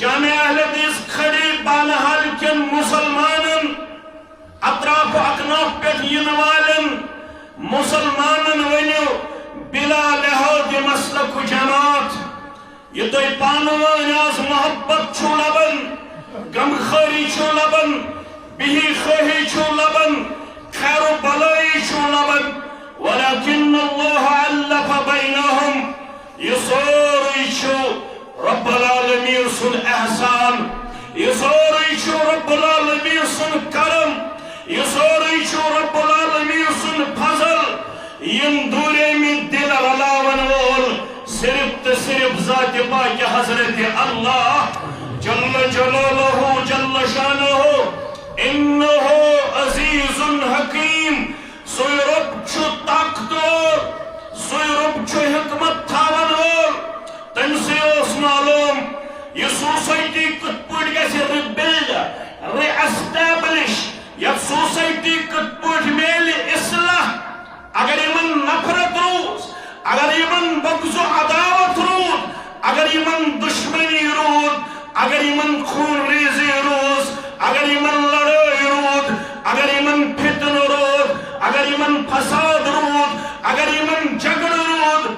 جامع اہل حدیث کھڑی بانحال کن مسلمانن اطراف اکناف پہ ین والن مسلمانن ونیو بلا لحاظ مسلک جماعت یہ تو پانوان آز محبت چھو لبن غم خاری چھو لبن بہی خواہی چھو لبن خیر و بلائی چھو لبن ولكن الله علف بينهم يصوري شو رب العالمين سن احسان يصوري شو رب العالمين سن کرم يصوري شو رب العالمين سن فضل يندوري من دل رلاون وول صرف ذات پاک حضرت اللہ جل جلالہ جل شانہ انه عزیز حکیم سوی رب چھو طاقتور سوی رب چھو حکمت تھاون وول تم سے اس معلوم یہ سوسائٹی کت پوٹ گیسے ریبلڈ ری اسٹیبلش یا سوسائٹی کت پوٹ میلی اصلاح اگر یمن نفرت روز اگر یمن بغض و عداوت رود اگر یمن دشمنی رود اگر یمن خون ریزی روز اگر یمن لڑائی رود اگر یمن فتن رود اگر یمن فساد رود اگر یمن جگڑ رود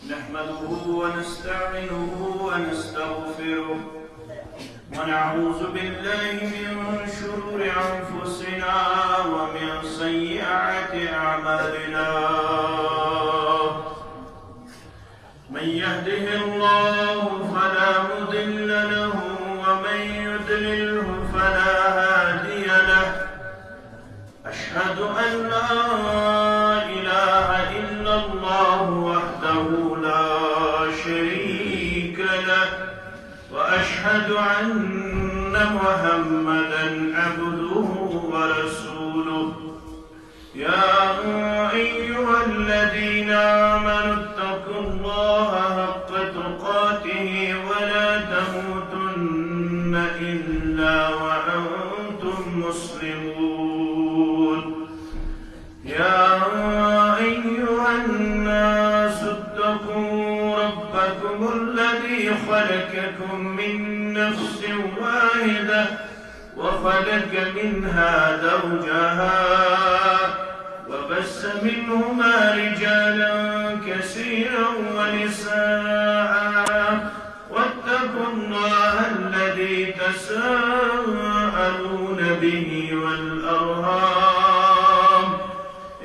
نحمده ونستعينه ونستغفره ونعوذ بالله من شرور أنفسنا ومن سيئات أعمالنا من يهده الله فلا مضل له ومن يضلله فلا هادي له أشهد أن لا إله إلا الله وحده لا شريك له وأشهد أن محمدا عبده ورسوله يا أيها الذين آمنوا اتقوا الله حق تقاته ولا تموتن إلا وأنتم مسلمون يا أيها الناس اتقوا ربكم الذي خلقكم من نفس واحدة وخلق منها زوجها وبث منهما رجالا كثيرا ونساء واتقوا الله الذي تساءلون به والأرحام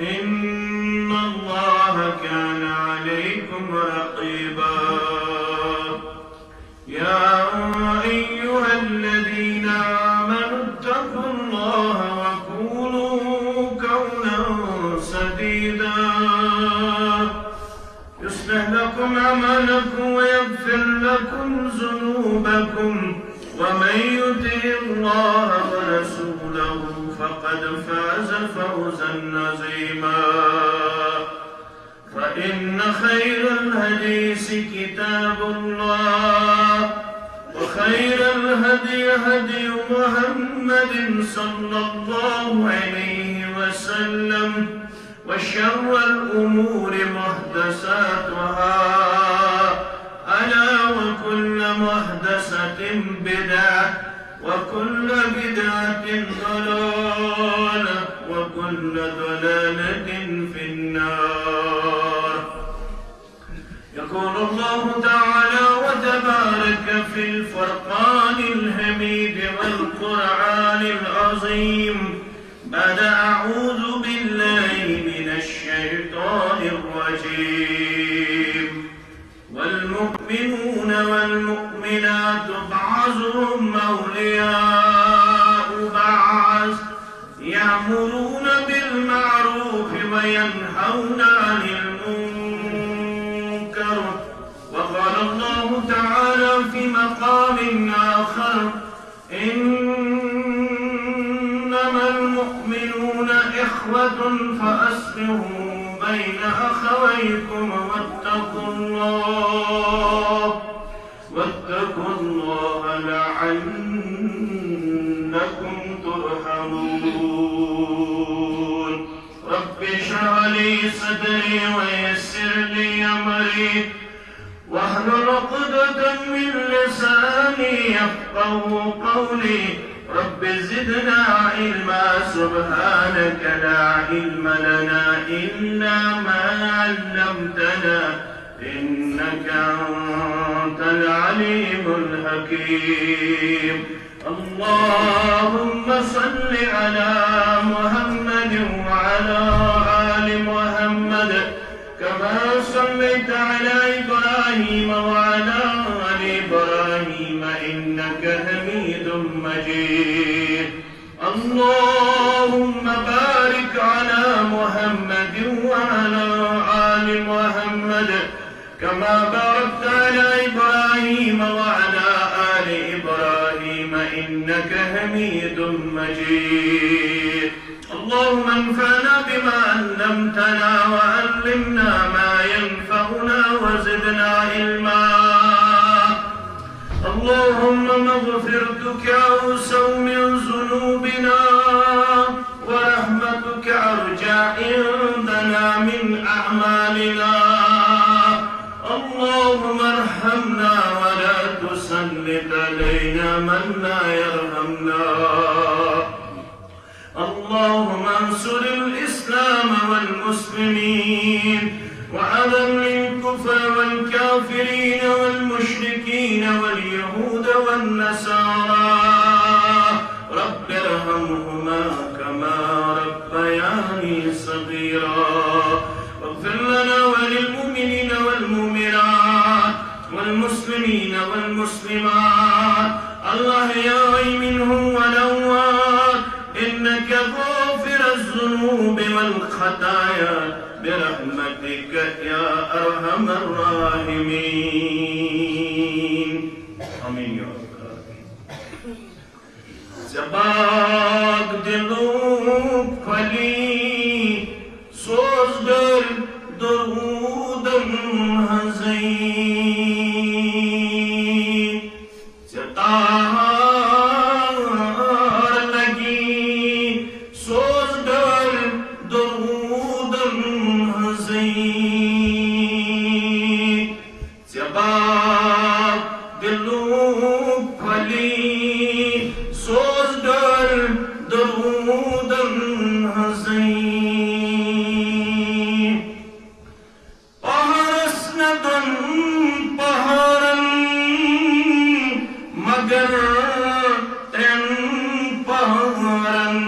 إن الله كان عليكم رقيبا يا أيها الذين آمنوا اتقوا الله وقولوا قولا سديدا يصلح لكم أعمالكم ويغفر لكم ذنوبكم ومن يطع الله ورسوله فقد فاز فوزا عظيما فإن خير الحديث كتاب الله وخير الهدي هدي محمد صلى الله عليه وسلم وشر الأمور محدثاتها ألا وكل محدثة بدعة وكل بدعة ضلالة وكل ضلالة في النار يقول الله تعالى وتبارك في الفرقان الحميد والقرآن العظيم بعد أعوذ بالله من الشيطان الرجيم والمؤمنون والمؤمنات بعضهم أولياء بعض يأمرون بالمعروف وينهون عن المنكر وقال الله تعالى في مقام آخر إنما المؤمنون إخوة فأصلحوا بين أخويكم واتقوا الله لعلكم ترحمون رب اشرح لي صدري ويسر لي أمري واحلل عقدة من لساني يفقهوا قولي رب زدنا علما سبحانك لا علم لنا إلا ما علمتنا إنك أنت العليم الحكيم اللهم صل على محمد وعلى آل محمد كما صليت على إبراهيم وعلى آل إبراهيم إنك حميد مجيد اللهم بارك على محمد وعلى آل محمد كما باركت على إبراهيم وعلى آل إبراهيم إنك حميد مجيد اللهم انفعنا بما علمتنا وعلمنا ما ينفعنا وزدنا علما اللهم مغفرتك أوسع من ذنوبنا ورحمتك أرجى عندنا من أعمالنا اللهم ارحمنا ولا تسلط علينا من لا يرحمنا اللهم انصر الإسلام والمسلمين وأذل الكفر والكافرين والمشركين واليهود والنصارى رب ارحمهما كما ربياني صغيرا واغفر لنا وللمؤمنين والمؤمنات والمسلمين والمسلمات الأحياء منهم والأموات إنك غافر الذنوب والخطايا برحمتك يا أرحم الراحمين آمين يا رب زباق دلوك فلي سوزدر درودن هزين ستار لگی سوزدر درودن هزين زباق دلوك فلي سوزدر درودن هزين پہرسندن پہرن مگر ترن پہرن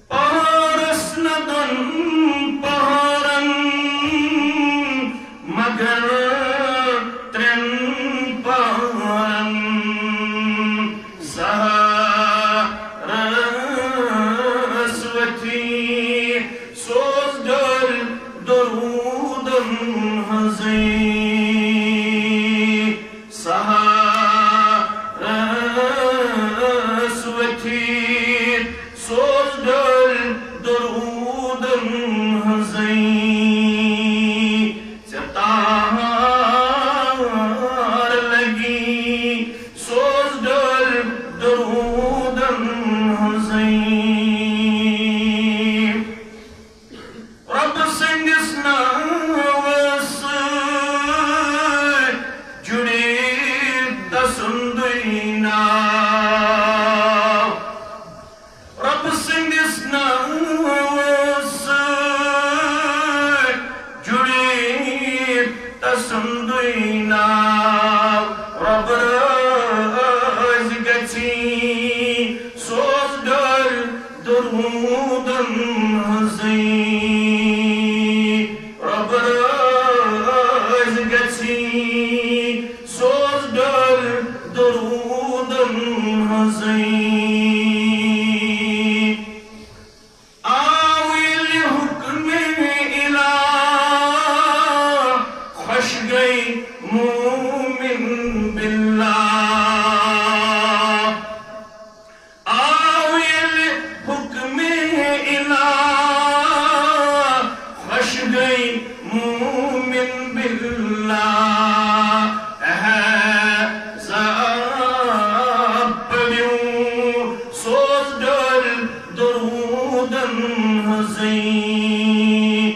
پہرسندن پہرن مگر ترن پہرن سہرسوتی سوزدر درودن هزين سهرسوتی سوزدر درودن هزين ستار لگی سوزدر درودن هزين رب سنگس ناوس جڑی تسندینا رب سنگس ناوس جڑی تسندینا رب رز گچی سوزدر درودن هزين رب رز گچی سوزدر درودن هزين آویل حکم الہ خوش گئی مومن باللہ آویل حکم الہ خوش گئی مومن باللہ زاب پڑیوں سوزدر درودن هزين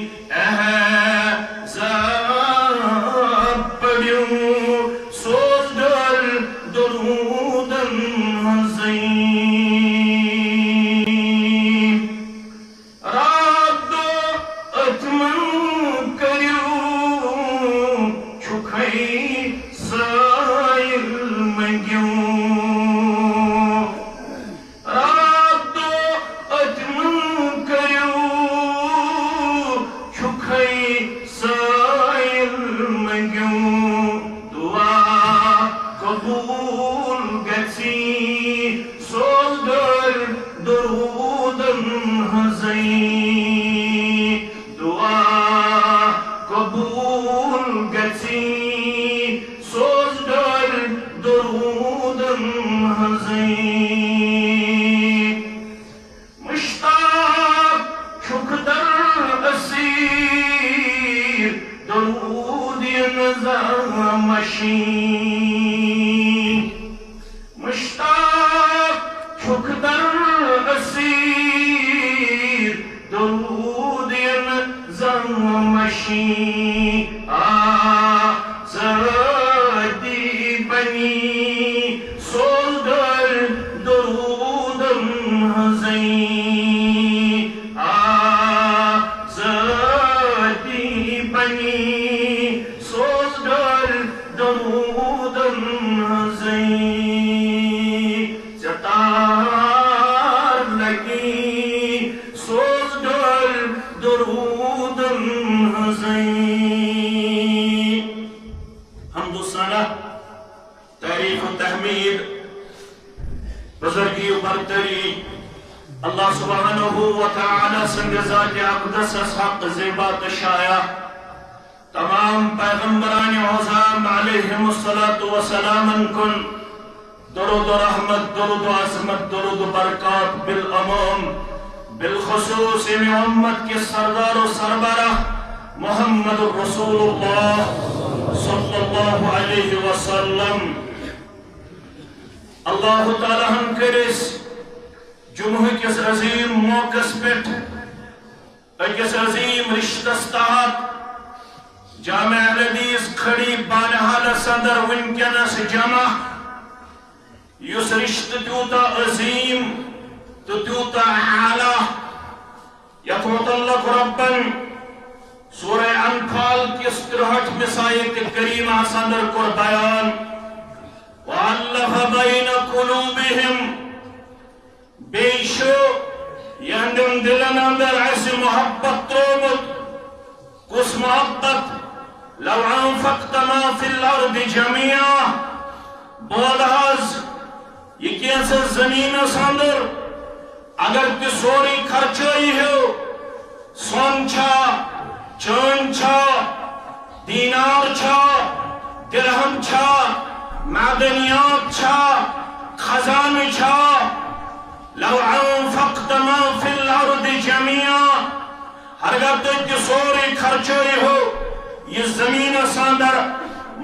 گژھی سوز ڈر درودن ہزیں مشتاق چھک در اسیر درودین زمشین مشتاق چھک در اسیر درودین زمشین آزادی بنی سوز در درودن ہزیں آزادی بنی سوز در درودن ہزیں ستار لگی سوز در درودن ہزیں حمد و ثنا تعریف و تحمید بزرگی و برتری اللہ سبحانہ و تعالی سنگ ذات اقدس حق زیبات شایع تمام پیغمبران عظام علیہم السلام کن درود و رحمت درود و عظمت درود و برکات بالعموم بالخصوص امت کے سردار و سربراہ محمد رسول اللہ صلی اللہ علیہ وسلم اللہ تعالیٰ ہم کرس جمعہ کس عظیم موقع پیٹھ اکس عظیم رشتہ تحت جامع الحدیث کھڑی بانحال صدر ونکنس جمع یس رشتہ تیوتا عظیم تو تیوتا اعلی یت متعلق ربن سورہ انفال کس 63 مسایت کریمہ صدر کر بیان وَأَلَّفَ بَيْنَ قُلُوبِهِمْ بیشو یہندم دلن اندر ایسی محبت ترومت کس محبت لو انفقت ما فی الارض جميعا بولہاز یہ کیسے زمین ساندر اگر تی سوری خرچائی ہو سون چھا چون چھا دینار چھا درہم چھا معدنیات چھا خزان چھا لو انفقت ما فی الارض جميعا ہرگر تی سوری خرچائی ہو یہ زمین ساندر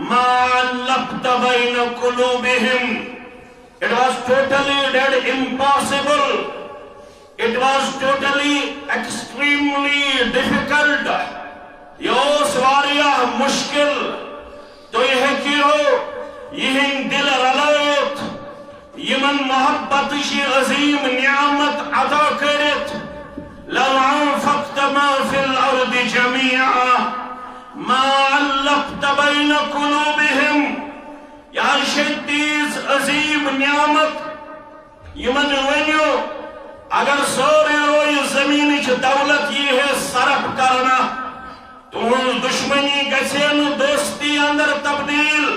ما علقت بین قلوبہم It was totally dead impossible. It was totally extremely difficult. یہ سواریہ مشکل تو یہ کیو یہ دل رلوت یمن محبت شی عظیم نعمت عطا کرت لو انفقت ما فی الارض جميعا ما علقت بین قلوبہم یا شدیز عظیم نعمت یمن ونیو اگر سوری روی زمین چھ دولت یہ ہے صرف کرنا تون دشمنی گسین دوستی اندر تبدیل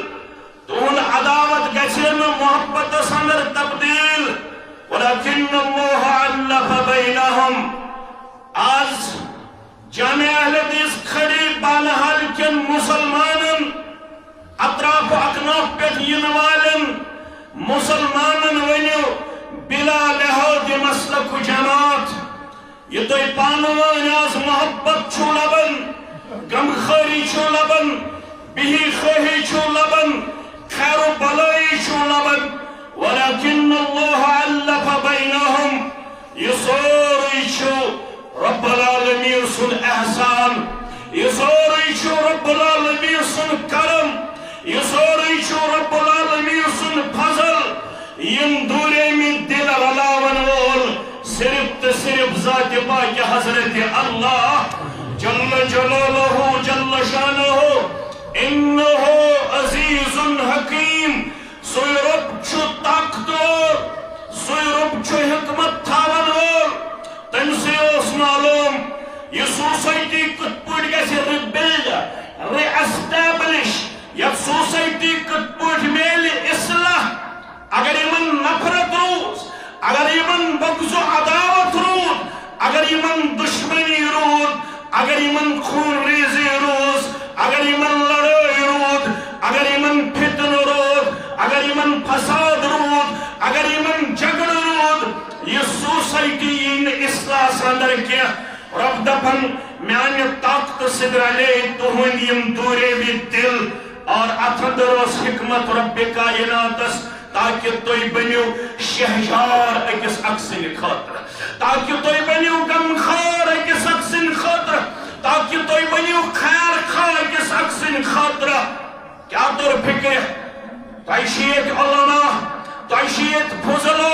تون عداوت گسین محبت اندر تبدیل ولیکن اللہ علف بینہم آج جامع الحدیث کھڑی بانحال کن مسلمانن اطراف و اکناف پیٹ ینوالن مسلمانن ونیو بلا لحاظ مسلک و جماعت یہ تو پانوان آز محبت چھو لبن غم خیری چھو لبن بہی خواہی چھو لبن خیر و بلائی چھو لبن ولیکن اللہ علف بینہم یہ سوری چھو رب العالمین سن احسان یہ سوری چھو رب العالمین سن کرم یہ سوری چھو رب العالمین سن فضل یم دورے میں دل رلاون وول صرف صرف ذات پاک حضرت اللہ جل جلالہ جل شانہ انہو عزیز حکیم سوی رب چھو طاقتور سوی رب چھو حکمت تھاون وول تم سے اس معلوم یہ سوسائٹی کت پوٹ گیسے ریبلڈ ری اسٹیبلش یا سوسائٹی کت پوٹ میل اصلاح اگر یمن نفرت روز اگر یمن بغض و عداوت رود اگر یمن دشمنی رود اگر یمن خون ریزی روز اگر یمن لڑائی سوسائٹی ین اصلاح اندر کیا رب دپن میانہ طاقت سدرلے تہند یم دورے بھی دل اور اتھندروس حکمت رب کائناتس تاکہ توی بنیو شہجار اکس اکسن خاطر تاکہ توی بنیو غمخار اکس اکسن خاطر تاکہ توی بنیو خیر خواہ اکس اکسن خاطر کیا طور فکر تعشیت علماء تعشیت فضلو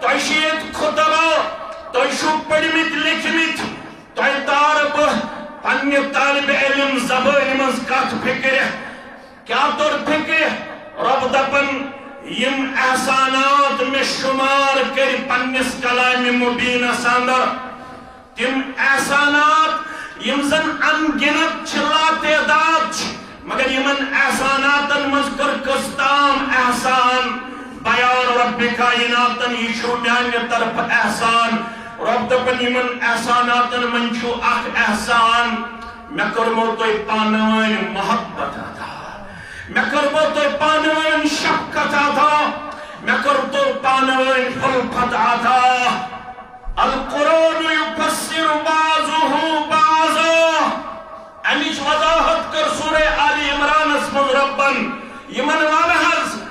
تعشیت خطبہ تعشو پڑھمت لکھمت تعی تارب پنی طالب علم زبان منز کات فکر کیا طور فکر رب دپن یم احسانات میں شمار کر پنس کلام مبین اندر تم احسانات یم زن انگنت چلا تعداد مگر یمن احساناتن مذکر کستام احسان بیان رب کائناتن یہ شو میانہ طرف احسان رب دپن یمن احساناتن من چھو اخ احسان میں کرمو توی پانوین محبت عطا میں کرمو توی پانوین شفقت عطا میں کرتو پانوین الفت عطا القرآن یفسر بعضه بعضا امیش وضاحت کر سورہ آل عمران اسم ربن یمن وانہز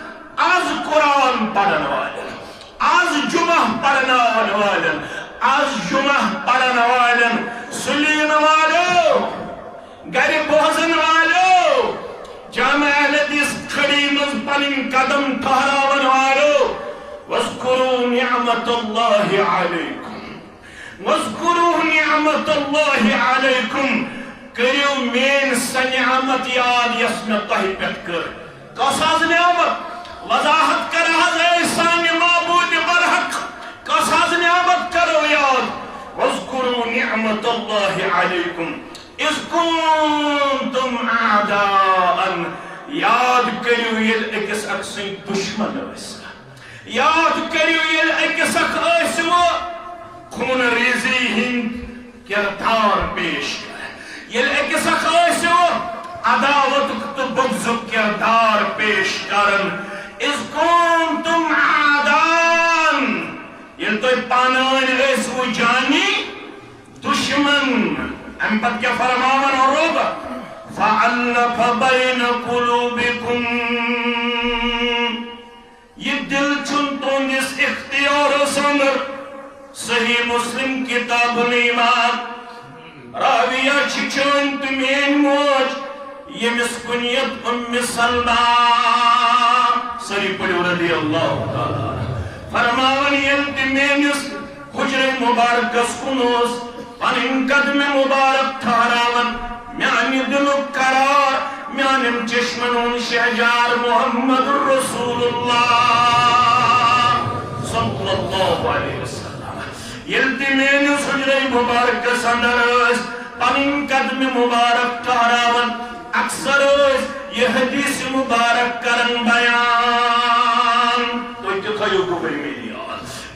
آز قرآن پڑھن والن آز جمعہ پڑھن والن آز جمعہ پڑھن والن سلین والو گر بوزن والو جامع اہل حدیث کھڑی مز پنن قدم ٹھہراون والو واذکروا نعمت اللہ علیکم واذکروا نعمت اللہ علیکم کریو مین سنعمت یاد یس میں تہی پیٹ کر کساز نعمت وضاحت کر حض احسان معبود برحق کساز نعمت کرو یاد واذکروا نعمت اللہ علیکم اذ کنتم اعداء یاد کریو یل اکس اکسن دشمن ویسا یاد کریو یل اکس اکسو خون ریزی ہند کردار پیش کر یل اکس اکسو عداوت تو بغض کردار پیش کرن اذ کنتم اعداء یل تو پانوین ایسو جانی دشمن ام پت کیا فرماون اور روب فَعَلَّفَ بَيْنَ قُلُوبِكُمْ یہ دل چن تونس اختیار سندر صحیح مسلم کتاب الایمان راویہ چچون تمین موج یہ مسکنیت ام سلمہ سری پڑھو رضی اللہ تعالی فرماون یہ تمینس حجر مبارکس کنوز پنن قدم مبارک ٹھہراون میانی دل قرار میانم چشمنون شہجار محمد رسول اللہ صلی اللہ علیہ وسلم یلتی میں سجرے مبارک سندر پنن قدم مبارک ٹھہراون اکثر یہ حدیث مبارک کرن بیان تو اتخیو کو بھئی میری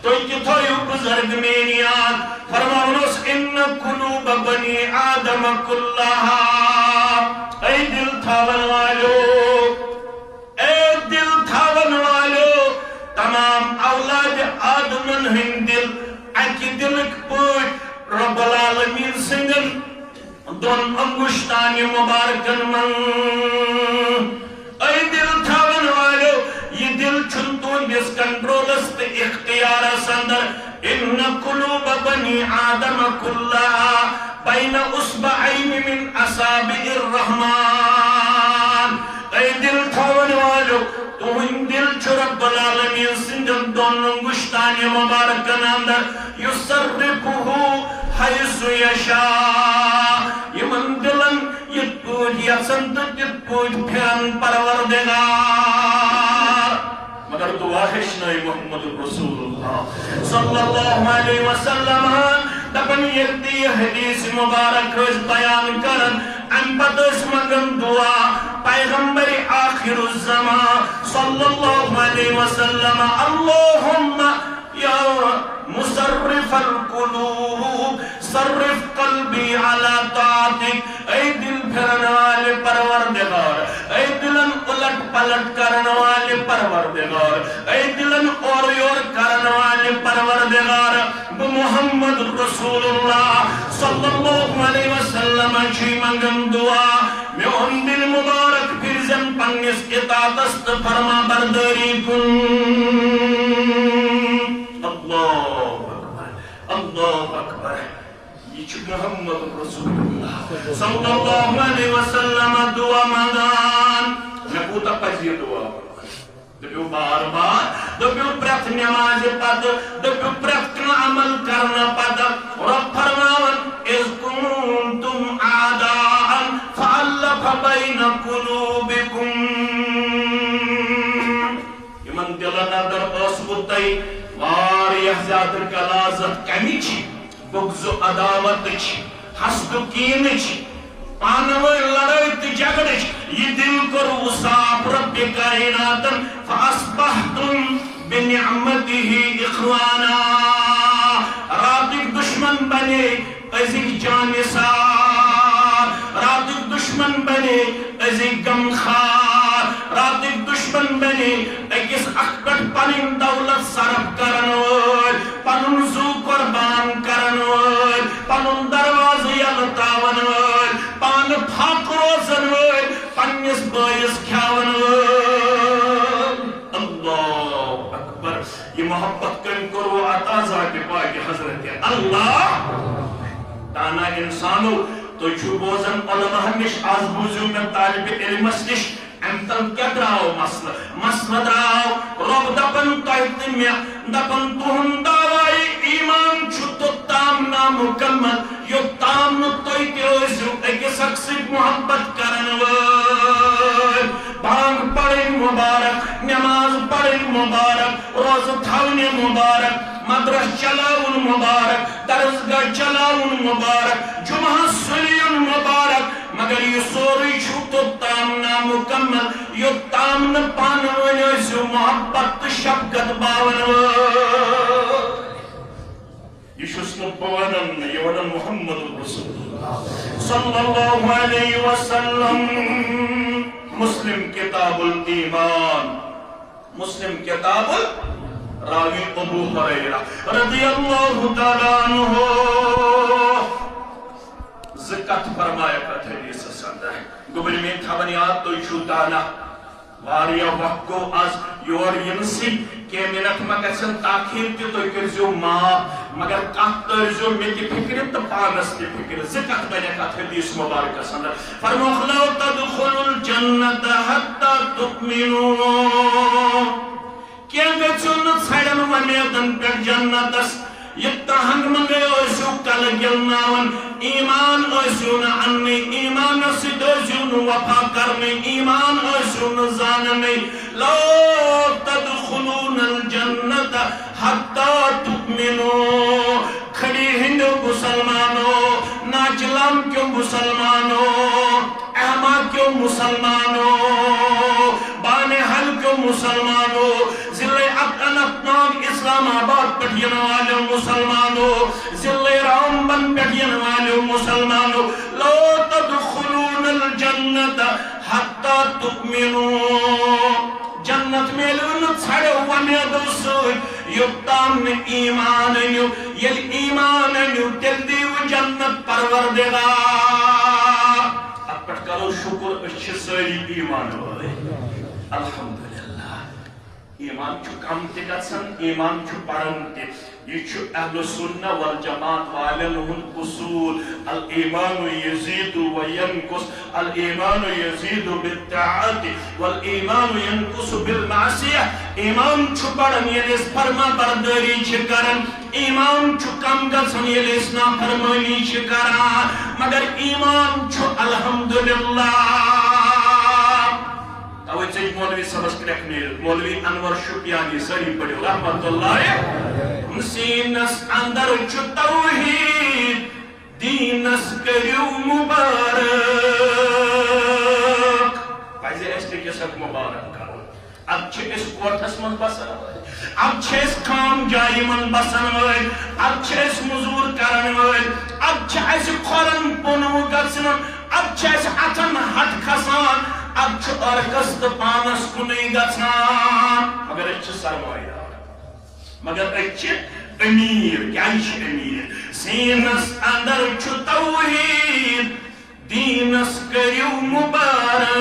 تو اتخیو بزرگ مینیان فرمانوس ان قلوب بنی آدم کلہا اے دل تھاون والو اے دل تھاون والو تمام اولاد آدمن ہن دل اکی دلک پوٹ رب العالمین سنگن دون انگشتانی مبارکن من اے دل تھاون والو یہ دل چھنتون جس کنٹرولست اختیار سندر ان قلوب بنی آدم کلہا بین اصبعین من اصابع الرحمن اے دل تھاون والو تو ان دل چھ رب العالمین سندن دون انگشتانی مبارکن اندر یصرفہو حیث یشا یہ من دلن یہ پوٹ یسن تو یہ پوٹ پھرن پروردگار مگر دعا ہشنائی محمد رسول اللہ صلی اللہ علیہ وسلم دپن یکتی حدیث مبارک اس بیان کرن ان پتس مگن دعا پیغمبر آخر الزمان صلی اللہ علیہ وسلم اللہم یا مصرف القلوب صرف قلبی علی طاعتک اے دل پھرن والے پروردگار اے دلن الٹ پلٹ کرنے والے پروردگار اے دلن اور یور کرنے والے پروردگار محمد رسول اللہ صلی اللہ علیہ وسلم چی منگم دعا میون دل مبارک پھر زن پنس اطاعت فرما برداری کن اللہ اکبر یہ محمد رسول اللہ صلی اللہ علیہ وسلم دعا مدان میں پوتا پذیر دعا دبیو بار بار دبیو پرت نماز پد دبیو پرت عمل کرنا پد رب فرماون اذ کنتم اعداء فالف بین قلوبکم یمن دلنا در اسبوتی واریہ زیادر کلازت کمی چی بغض و عداوت چی حسد و کین چی پانوی لڑائی جگڑ چی یہ دل کر وصاف رب کائناتن فاسبحتم بنعمته اخوانا راتک دشمن بنے ازک جانسار راتک دشمن بنے ازک غمخار راتک دشمن بنے اکس اکبر پنن دولت صرف کرنور پنن زو قربان کرنور پنن دروازہ یلتاونور پان پھاک روزنور پنس بائیس کھاونور اللہ اکبر یہ محبت کن کرو عطا ذات پاک حضرت اللہ تانا انسانو تو چھو بوزن علماء نش آز بوزیو میں طالب علمس نش امتن کیا دراؤ مسئلہ دراؤ رب دپن تایت میں دپن تہن دعوائی ایمان چھتو تام نامکمل یو تام نتویت اوزیو ایک سکسک محبت کرنور بانگ پڑھیں مبارک نماز پڑھیں مبارک روز تھاون مبارک مدرس چلاون مبارک درسگاہ چلاون مبارک جمعہ سلیون مبارک مگر یہ سوری چھوٹو تام نامکمل یہ تام نپانون ایسو محبت شفقت باون یہ شسن پوانن یہ ونن محمد رسول اللہ صلی اللہ علیہ وسلم مسلم کتاب الایمان مسلم کتاب راوی ابو ہریرہ رضی اللہ تعالیٰ عنہ زکت فرمایا کت حدیث سندر گبر میں تھا بنیاد تو چھو دانا واریا وقت کو از یور ینسی کہ منت مگسن تاخیر تی تو کرزیو ماں مگر کہت ترزیو میں کی فکر تو پانس کی فکر زکت بنیا کت حدیث مبارکہ سندر فرموخ لو تدخل الجنت حتی تؤمنو کیا گچن سڑن ومیدن پر جنتس یہ تہنگ منگے اوزیو کل گلناون ایمان اوزیو نا انی ایمان سید اوزیو نا وفا کرنے ایمان اوزیو نا زاننے لو تدخلون الجنت حتی تؤمنو کھڑی ہندو مسلمانو ناچلام کیوں مسلمانو احما کیوں مسلمانو بانے حل کیوں مسلمانو ضلع اقنطنام اسلام آباد پٹھین والے مسلمانو ضلع رامبن پٹھین والے مسلمانو لو تدخلون الجنت حتی تؤمنو جنت میں لونت سڑے ومیدو سوئی یبتام میں ایمان انیو یل ایمان انیو تل دیو جنت پروردگار اب پٹ کرو شکر اچھ ساری ایمان ہوئے الحمدللہ ایمان چھو کم تکسن ایمان چھو پرن تک یہ چھو اہل سنہ والجماعت والن ہن اصول الایمان یزید و ینکس الایمان یزید بالطاعت والایمان ینکس بالمعصیہ ایمان چھو پرن یہ لیس فرما برداری چھکرن ایمان چھو کم گسن یہ لیس نا فرمانی چھکرن مگر ایمان چھو الحمدللہ اوہ چیز مولوی سبس کرکنے مولوی انور شکیانی سری پڑھو رحمت اللہ سینس اندر چھو توحید دینس کریو مبارک پائزے اس لئے کسک مبارک کرو اب چھے اس کوٹھس من بسن ہوئے اب چھے اس کام جائی من بسن ہوئے اب چھے اس مزور کرن ہوئے اب چھے اس قرن پنو گسن اب چھے اس اتن ہٹ کھسان اب ارکس تو پانس کنے گژھان مگر سرمایہ مگر امیر کیا امیر سینس اندر توحید دینس کریو مبارک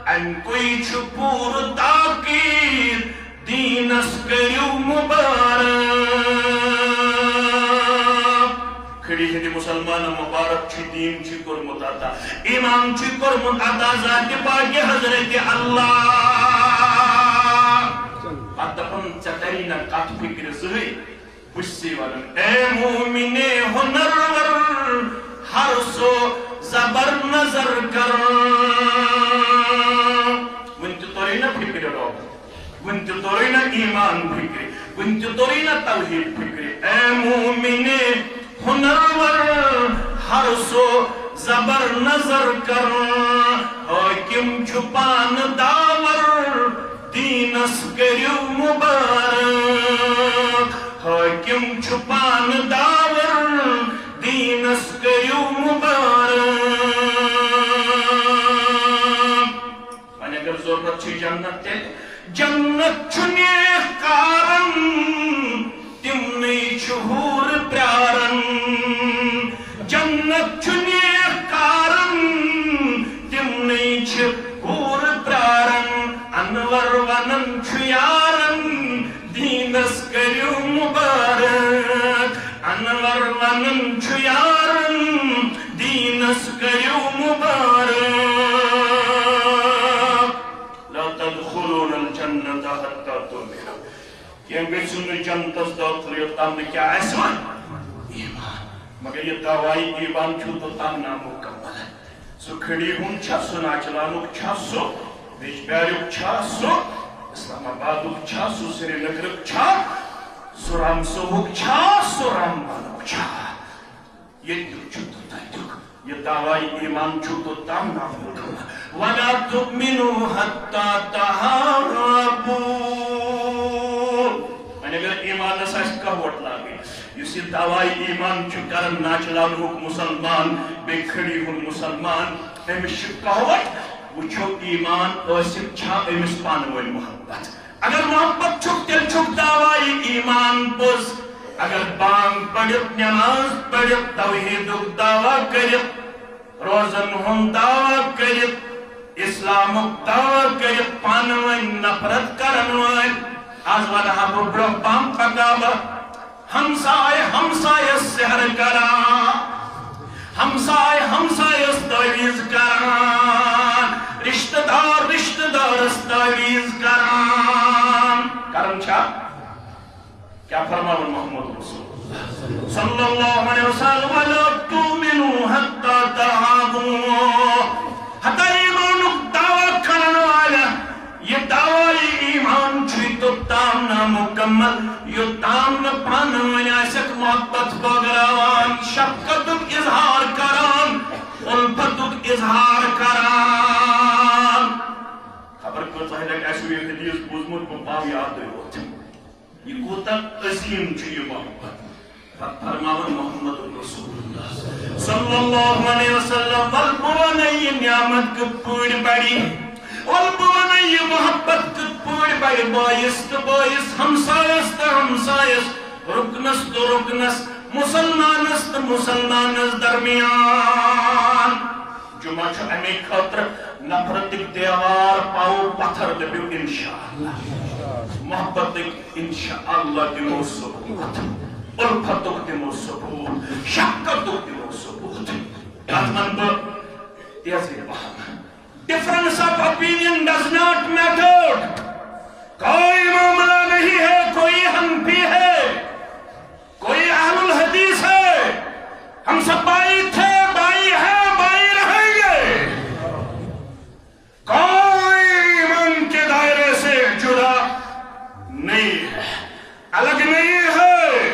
ام کوئی پور تاکید دینس کریو مبارک کھڑی ہندی مسلمان مبارک چھ دین چھ کرمت عطا امام چھ کرمت عطا ذات پاک حضرت اللہ اتپن چترین کت فکر زہی بشی ولن اے مومن ہنرور ہر سو زبر نظر کر ونت تورینا فکر رو ونت تورینا ایمان فکر ونت تورینا توحید فکر اے مومن ہنرور ہر سو زبر نظر کر حاکم چھپان داور دینس کریو مبارک حاکم چھپان داور دینس کریو مبارک وانی اگر ضرورت چھ جنت تے جنت چھنے کارن تمنی چھہور پیارن جنت چھنے کارن تمنی چھہور پیارن انور ونن چھیارن دینس کریو مبارک انور ونن چھیارن دینس کریو مبارک لا تدخلون الجنت حتی تؤمنوا کہ گژھن جنتس داخل یوتام کیا ایسوان ایمان مگر یہ دعوائی ایمان چھو تو تام نامکمل ہے سو کھڑی ہوں چھا سو ناچلانک چھا سو بیچ بیارک چھا سو اسلام آبادک چھا سو سری نگرک چھا سو رام سوک چھا سو رام بانک چھا یہ دل چھو تو تائیدک یہ دعوائی ایمان چھو تو تام نامکمل وَلَا تُؤْمِنُوا حَتَّى تَحَابُوا اگر ایمان اساس کہوٹ لاگے یسی دعوائی ایمان چھو کرن ناچلان ہوک مسلمان بے کھڑی ہون مسلمان امس کہوٹ وچھو ایمان اسم چھا امس پانوئی محبت اگر محبت چھک تل چھک دعوائی ایمان پوز اگر بانگ پڑھت نماز پڑھت توحیدک دعویٰ کرت روزن ہون دعویٰ کرت اسلامک دعویٰ کرت پانوئی نفرت کرنوئی آز والا ہم برو پام پکابا ہمسائے سحر کرا ہمسائے تعویز کران رشتہ دار تعویز کران چھا کیا فرماون محمد رسول صلی اللہ علیہ وسلم وَلَا تُؤْمِنُوا حَتَّى تَحَابُوا حتی ایمانک دعویٰ کرن والا یہ دعوائی ایمان چھوئی تو تام نامکمل یہ تام نپانوانی ایسک محبت بگراوان شفقتک اظہار کران الفتک اظہار کران خبر کو چاہیے ایسو یہ حدیث بوزمت کو پاو یاد ہوتا یہ کوتا عظیم چھوئی محبت فرماون محمد رسول اللہ صلی اللہ علیہ وسلم والبوانی نعمت کپوڑ بڑی والبوانی یہ محبت کپوڑ بڑی باعث تو باعث ہمسائس تو ہمسائس رکنس تو رکنس مسلمانس تو مسلمانس درمیان جمعہ چھو امی خطر نفرتک دیوار پاو پتھر دبیو انشاءاللہ محبتک انشاءاللہ دیمو ثبوت الفتک دیمو ثبوت شکتک دیمو ثبوت اتمن با تیزی بہم difference of opinion does not matter کوئی معاملہ نہیں ہے کوئی حنفی ہے کوئی اہل الحدیث ہے ہم سب بائی تھے بائی ہے بائی رہیں گے کوئی ایمان کے دائرے سے جدا نہیں ہے الگ نہیں ہے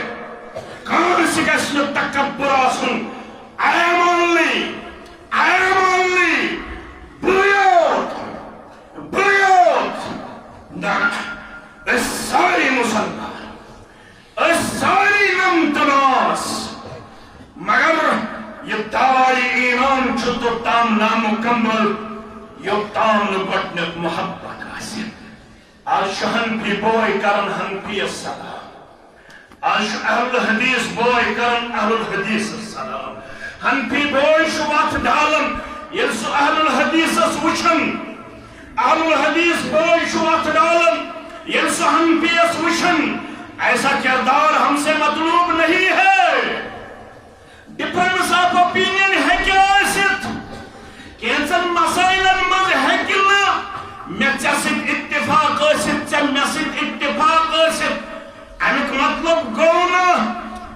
کون سی کسل تکبر آسن I am only اس ساری مسلمان اس ساری نمتناس مگر یہ یوتام گۄڈنیُک محبت آسہِ آز چھُ حنفی بوے کران حنفیس سلام آز چھُ اہل الحدیث بوے کران اہل الحدیثس سلام حنفی بوے چھُ وتھ ڈالان ییٚلہِ سُہ اہل الحدیثس وٕچھان اہل الحدیث بوے چھُ وتھ ڈالان ییٚلہِ سُہ حنفیس وٕچھان ایسا کردار ہم سے مطلوب نہیں ہے ڈفرنس آف اوپینین ہیکہِ ٲسِتھ کینژن مسائلن منٛز ہیکہِ نہٕ مےٚ ژےٚ سۭتۍ اتفاق ٲسِتھ ژےٚ مےٚ سۭتۍ اتفاق ٲسِتھ امیُک مطلب گوٚو نہٕ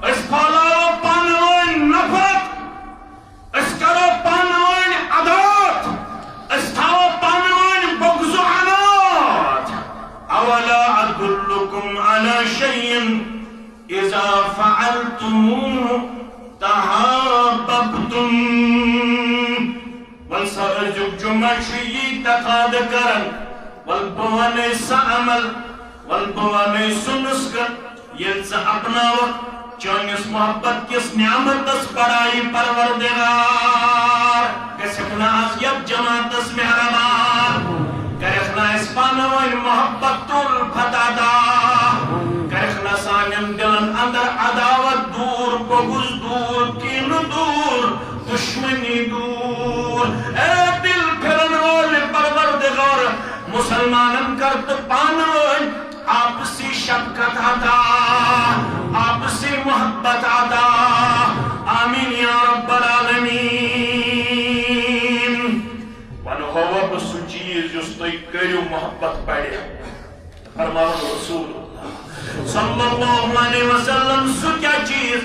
أسۍ پھہلاوو پانہٕ ؤنۍ نفرت أسۍ کرو پانہٕ ؤنۍ عداوت أسۍ تھاوو پانہٕ ؤنۍ بغض و عناد اولا ادلکم علی شیء اذا فعلتموه تحاببتم ولسا أزیُک جمعہ چھُ یی تقاد کران ول بہٕ وَنَے سۄ عمل ول بہٕ وَنَے سُہ نُسخہٕ ییٚلہِ ژٕ اپناوکھ چٲنِس محبت کِس نعمتس بڑایی پروردگار گژھکھ نہٕ آز یتھ جماعتس مہربان کرکھ نہٕ اَسہِ پانہٕ ؤنۍ محبت تُل فتادا کرکھ نہٕ سانٮ۪ن دلن اندر عداوت دوٗر بغض دوٗر کینہٕ دوٗر دشمنی دور اے دل پھرن وول پروردگار مسلمانن کر تہٕ پانہٕ ؤنۍ آپسی شفقت عطا آپسی محبت عطا آمین یا رب العالمین ونہو بہٕ سُہ چیٖز یُس تُہۍ کٔرِو محبت بڑِ فرماوُن رسول اللہ صلی اللہ علیہ وسلم سُہ کیٛاہ چیٖز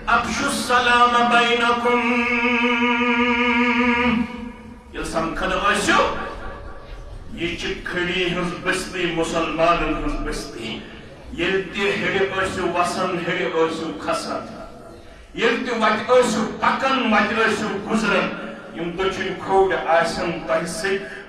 افشو السلام بینکم ییٚلہِ سمکھن ٲسِو یہ چھِ کھڑی ہنٛز بستی مسلمانن ہنٛز بستی ییٚلہِ تہِ ہیٚرِ ٲسِو وسان ہیٚرِ ٲسِو کھسان ییٚلہِ تہِ وتہِ ٲسِو پکان وتہِ ٲسِو گُزران یِم دٔچھِنۍ کھوٚرۍ آسن تۄہہِ سۭتۍ